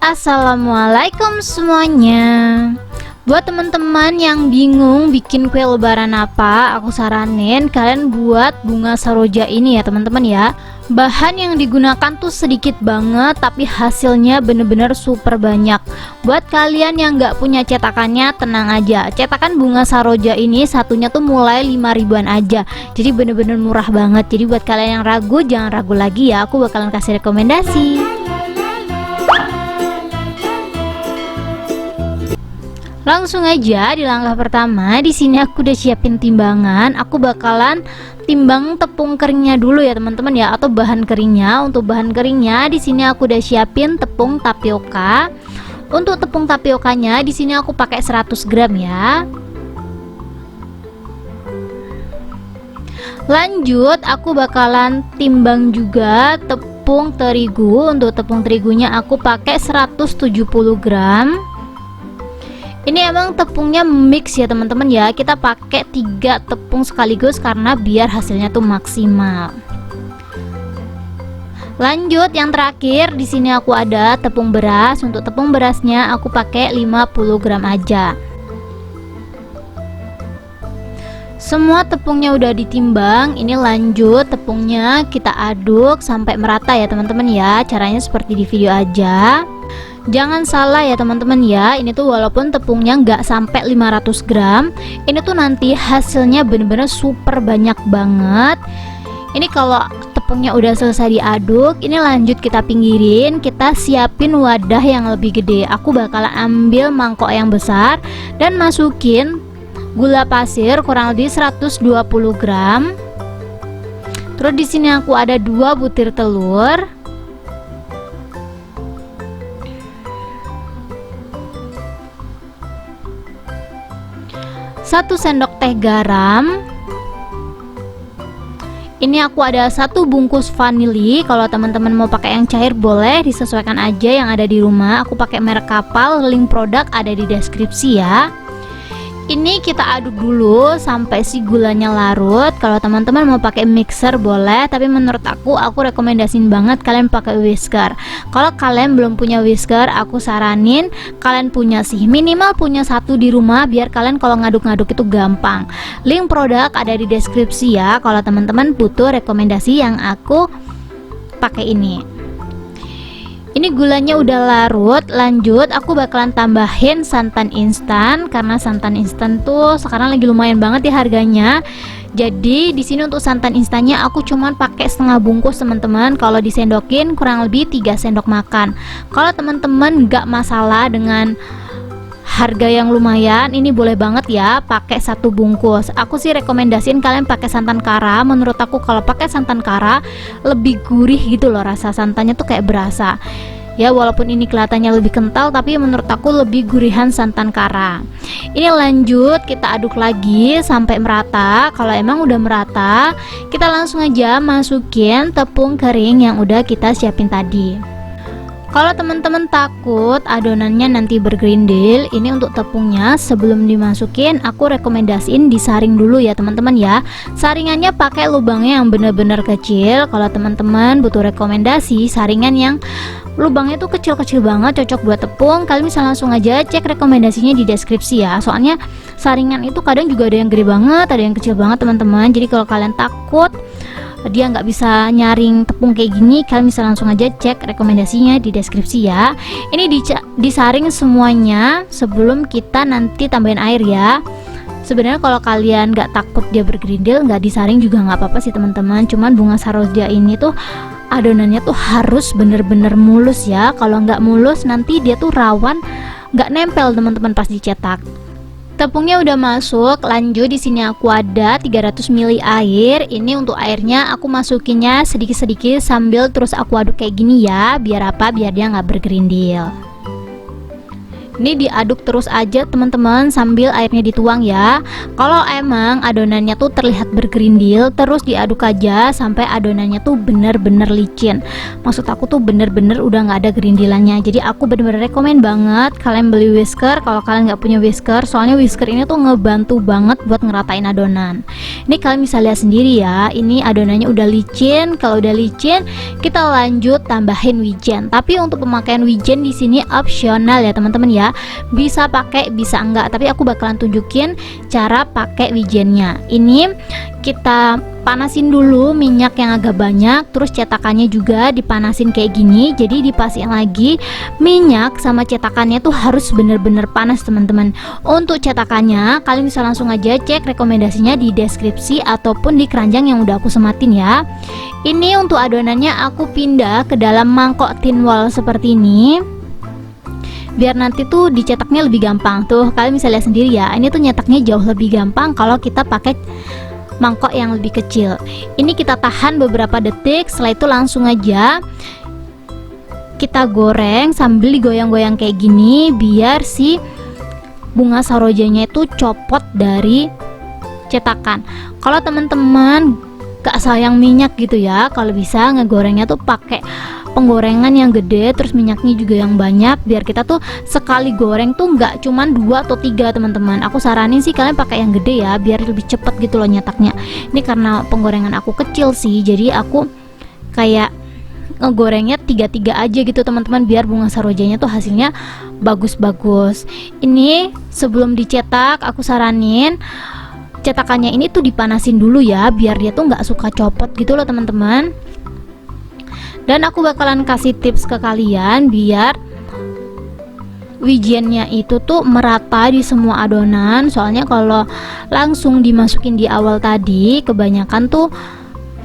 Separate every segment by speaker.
Speaker 1: Assalamualaikum semuanya. Buat teman-teman yang bingung bikin kue lebaran apa, aku saranin kalian buat bunga saroja ini ya teman-teman ya. Bahan yang digunakan tuh sedikit banget tapi hasilnya bener-bener super banyak. Buat kalian yang nggak punya cetakannya, tenang aja, cetakan bunga saroja ini satunya tuh mulai 5 ribuan aja. Jadi bener-bener murah banget. Jadi buat kalian yang ragu, jangan ragu lagi ya, aku bakalan kasih rekomendasi. Langsung aja di langkah pertama, di sini aku udah siapin timbangan. Aku bakalan timbang tepung keringnya dulu ya teman-teman ya, atau bahan keringnya. Untuk bahan keringnya di sini aku udah siapin tepung tapioka. Untuk tepung tapiokanya di sini aku pakai 100 gram ya. Lanjut aku bakalan timbang juga tepung terigu. Untuk tepung terigunya aku pakai 170 gram. Ini emang tepungnya mix ya teman-teman ya. Kita pakai 3 tepung sekaligus karena biar hasilnya tuh maksimal. Lanjut yang terakhir di sini aku ada tepung beras. Untuk tepung berasnya aku pakai 50 gram aja. Semua tepungnya udah ditimbang. Ini lanjut tepungnya kita aduk sampai merata ya teman-teman ya. Caranya seperti di video aja. Jangan salah ya teman-teman ya, ini tuh walaupun tepungnya nggak sampai 500 gram, ini tuh nanti hasilnya bener-bener super banyak banget. Ini kalau tepungnya udah selesai diaduk, ini lanjut kita pinggirin, kita siapin wadah yang lebih gede. Aku bakalan ambil mangkok yang besar dan masukin gula pasir kurang lebih 120 gram. Terus di sini aku ada 2 butir telur. 1 sendok teh garam. Ini aku ada 1 bungkus vanili. Kalau teman-teman mau pakai yang cair boleh, disesuaikan aja yang ada di rumah. Aku pakai merek Kapal, link produk ada di deskripsi ya. Ini kita aduk dulu sampai si gulanya larut. Kalau teman-teman mau pakai mixer boleh, tapi menurut aku rekomendasiin banget kalian pakai whisker. Kalau kalian belum punya whisker, aku saranin kalian punya sih, minimal punya 1 di rumah biar kalian kalau ngaduk-ngaduk itu gampang. Link produk ada di deskripsi ya. Kalau teman-teman butuh rekomendasi yang aku pakai ini. Ini gulanya udah larut. Lanjut aku bakalan tambahin santan instan karena santan instan tuh sekarang lagi lumayan banget ya harganya. Jadi di sini untuk santan instannya aku cuman pakai setengah bungkus teman-teman. Kalau disendokin kurang lebih 3 sendok makan. Kalau teman-teman nggak masalah dengan harga yang lumayan, ini boleh banget ya pakai 1 bungkus. Aku sih rekomendasiin kalian pakai santan kara. Menurut aku kalau pakai santan kara lebih gurih gitu loh, rasa santannya tuh kayak berasa. Ya walaupun ini kelihatannya lebih kental, tapi menurut aku lebih gurihan santan kara. Ini lanjut kita aduk lagi sampai merata. Kalau emang udah merata, kita langsung aja masukin tepung kering yang udah kita siapin tadi. Kalau teman-teman takut adonannya nanti bergerindil, ini untuk tepungnya sebelum dimasukin aku rekomendasiin disaring dulu ya teman-teman ya. Saringannya pakai lubangnya yang bener-bener kecil. Kalau teman-teman butuh rekomendasi saringan yang lubangnya tuh kecil-kecil banget, cocok buat tepung, kalian bisa langsung aja cek rekomendasinya di deskripsi ya. Soalnya saringan itu kadang juga ada yang gede banget, ada yang kecil banget teman-teman. Jadi kalau kalian takut dia nggak bisa nyaring tepung kayak gini, kalian bisa langsung aja cek rekomendasinya di deskripsi ya. Ini disaring semuanya sebelum kita nanti tambahin air ya. Sebenarnya kalau kalian nggak takut dia bergerindil, nggak disaring juga nggak apa-apa sih teman-teman. Cuman bunga saroja ini tuh adonannya tuh harus bener-bener mulus ya. Kalau nggak mulus nanti dia tuh rawan nggak nempel teman-teman pas dicetak. Tepungnya udah masuk. Lanjut di sini aku ada 300 ml air. Ini untuk airnya aku masukinnya sedikit-sedikit sambil terus aku aduk kayak gini ya. Biar apa? Biar dia nggak bergerindil. Ini diaduk terus aja teman-teman sambil airnya dituang ya. Kalau emang adonannya tuh terlihat bergerindil, terus diaduk aja sampai adonannya tuh bener-bener licin. Maksud aku tuh bener-bener udah nggak ada gerindilannya. Jadi aku bener-bener rekomen banget kalian beli whisker kalau kalian nggak punya whisker. Soalnya whisker ini tuh ngebantu banget buat ngeratain adonan. Ini kalian bisa lihat sendiri ya. Ini adonannya udah licin. Kalau udah licin, kita lanjut tambahin wijen. Tapi untuk pemakaian wijen di sini opsional ya teman-teman ya. Bisa pakai bisa enggak, tapi aku bakalan tunjukin cara pakai wijennya. Ini kita panasin dulu minyak yang agak banyak, terus cetakannya juga dipanasin kayak gini. Jadi dipastiin lagi minyak sama cetakannya tuh harus bener-bener panas teman-teman. Untuk cetakannya kalian bisa langsung aja cek rekomendasinya di deskripsi ataupun di keranjang yang udah aku sematin ya. Ini untuk adonannya aku pindah ke dalam mangkok tinwall seperti ini, biar nanti tuh dicetaknya lebih gampang. Tuh kalian bisa lihat sendiri ya, ini tuh nyetaknya jauh lebih gampang kalau kita pakai mangkok yang lebih kecil. Ini kita tahan beberapa detik, setelah itu langsung aja kita goreng sambil digoyang-goyang kayak gini biar si bunga sarojanya itu copot dari cetakan. Kalau teman-teman gak sayang minyak gitu ya, kalau bisa ngegorengnya tuh pakai penggorengan yang gede, terus minyaknya juga yang banyak, biar kita tuh sekali goreng tuh nggak cuman 2 atau 3 teman-teman. Aku saranin sih kalian pakai yang gede ya, biar lebih cepet gitu loh nyetaknya. Ini karena penggorengan aku kecil sih, jadi aku kayak ngegorengnya 3-3 aja gitu teman-teman, biar bunga sarojanya tuh hasilnya bagus-bagus. Ini sebelum dicetak aku saranin cetakannya ini tuh dipanasin dulu ya, biar dia tuh nggak suka copot gitu loh teman-teman. Dan aku bakalan kasih tips ke kalian biar wijennya itu tuh merata di semua adonan. Soalnya kalau langsung dimasukin di awal tadi, kebanyakan tuh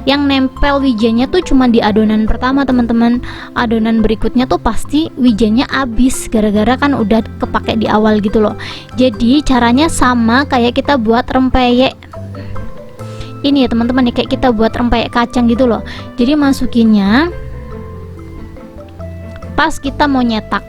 Speaker 1: yang nempel wijennya tuh cuma di adonan pertama teman-teman. Adonan berikutnya tuh pasti wijennya habis gara-gara kan udah kepake di awal gitu loh. Jadi caranya sama kayak kita buat rempeyek ini ya teman-teman, kayak kita buat rempeyek kacang gitu loh. Jadi masukinnya pas kita mau nyetak.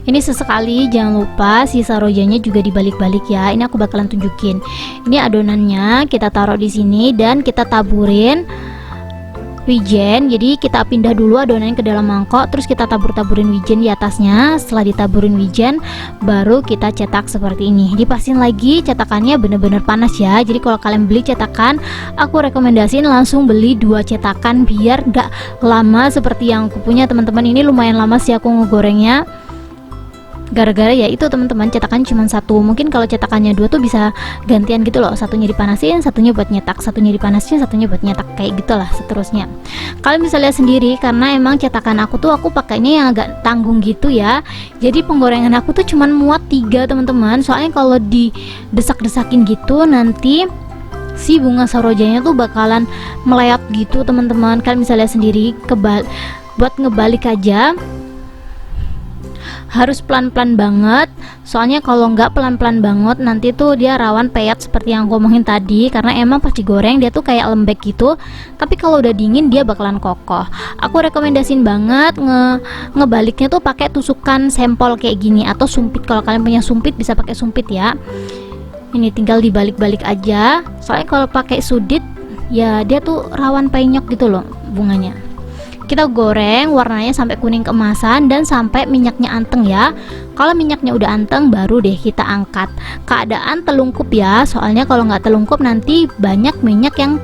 Speaker 1: Ini sesekali jangan lupa sisa rojanya juga dibalik-balik ya. Ini aku bakalan tunjukin. Ini adonannya kita taruh di sini dan kita taburin wijen. Jadi kita pindah dulu adonannya ke dalam mangkok, terus kita tabur-taburin wijen di atasnya. Setelah ditaburin wijen, baru kita cetak seperti ini. Dipastiin lagi cetakannya bener-bener panas ya. Jadi kalau kalian beli cetakan, aku rekomendasiin langsung beli 2 cetakan biar gak lama seperti yang aku punya teman-teman. Ini lumayan lama sih aku ngegorengnya, gara-gara ya itu teman-teman, cetakan cuma 1. Mungkin kalau cetakannya 2 tuh bisa gantian gitu loh, satunya dipanasin, satunya buat nyetak, satunya dipanasin, satunya buat nyetak, kayak gitulah seterusnya. Kalian bisa lihat sendiri karena emang cetakan aku tuh aku pakainya yang agak tanggung gitu ya. Jadi penggorengan aku tuh cuma muat 3 teman-teman. Soalnya kalau didesak-desakin gitu nanti si bunga sarojanya tuh bakalan melayap gitu teman-teman. Kalian bisa lihat sendiri, buat ngebalik aja harus pelan-pelan banget. Soalnya kalau nggak pelan-pelan banget nanti tuh dia rawan peyat seperti yang aku ngomongin tadi, karena emang pas digoreng dia tuh kayak lembek gitu, tapi kalau udah dingin dia bakalan kokoh. Aku rekomendasiin banget ngebaliknya tuh pakai tusukan sempol kayak gini atau sumpit. Kalau kalian punya sumpit bisa pakai sumpit ya. Ini tinggal dibalik-balik aja. Soalnya kalau pakai sudit ya dia tuh rawan penyok gitu loh bunganya. Kita goreng warnanya sampai kuning keemasan dan sampai minyaknya anteng ya. Kalau minyaknya udah anteng baru deh kita angkat. Keadaan telungkup ya, soalnya kalau nggak telungkup nanti banyak minyak yang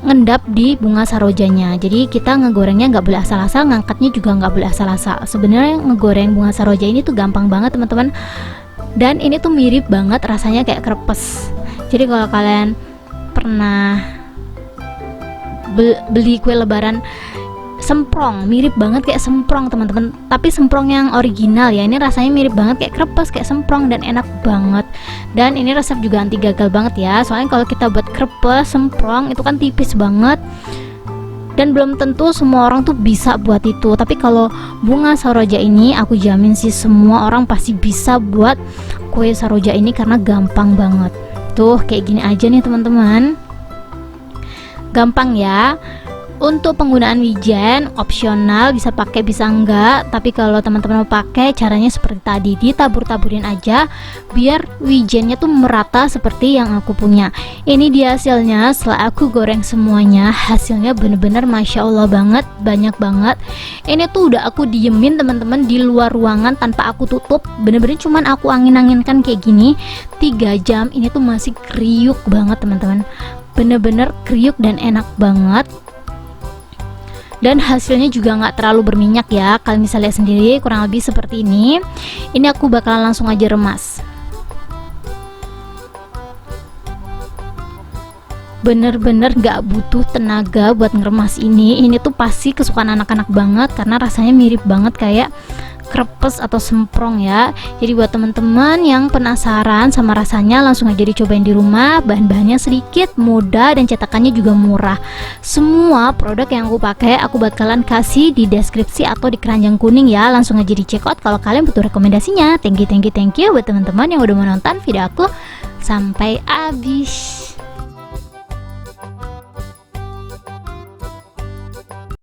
Speaker 1: ngendap di bunga sarojanya. Jadi kita ngegorengnya nggak boleh asal-asal, ngangkatnya juga nggak boleh asal-asal. Sebenarnya ngegoreng bunga saroja ini tuh gampang banget teman-teman. Dan ini tuh mirip banget rasanya kayak krepes. Jadi kalau kalian pernah beli kue lebaran semprong, mirip banget kayak semprong teman-teman, tapi semprong yang original ya. Ini rasanya mirip banget kayak krepes, kayak semprong, dan enak banget. Dan ini resep juga anti gagal banget ya. Soalnya kalau kita buat krepes, semprong itu kan tipis banget dan belum tentu semua orang tuh bisa buat itu. Tapi kalau bunga saroja ini aku jamin sih semua orang pasti bisa buat kue saroja ini karena gampang banget. Tuh kayak gini aja nih teman-teman, gampang ya. Untuk penggunaan wijen opsional, bisa pakai bisa enggak, tapi kalau teman-teman mau pakai caranya seperti tadi, ditabur-taburin aja biar wijennya tuh merata seperti yang aku punya. Ini dia hasilnya setelah aku goreng semuanya. Hasilnya bener-bener masya Allah banget, banyak banget. Ini tuh udah aku diemin teman-teman di luar ruangan tanpa aku tutup, bener-bener cuman aku angin-anginkan kayak gini 3 jam. Ini tuh masih kriuk banget teman-teman, bener-bener kriuk dan enak banget. Dan hasilnya juga nggak terlalu berminyak ya, kalian bisa lihat sendiri kurang lebih seperti ini. Ini aku bakalan langsung aja remas. Bener-bener nggak butuh tenaga buat ngeremas ini. Ini tuh pasti kesukaan anak-anak banget karena rasanya mirip banget kayak krepes atau semprong ya. Jadi buat teman-teman yang penasaran sama rasanya, langsung aja dicobain di rumah. Bahan-bahannya sedikit, mudah, dan cetakannya juga murah. Semua produk yang aku pakai aku bakalan kasih di deskripsi atau di keranjang kuning ya. Langsung aja di check out kalau kalian butuh rekomendasinya. Thank you buat teman-teman yang udah menonton video aku sampai habis.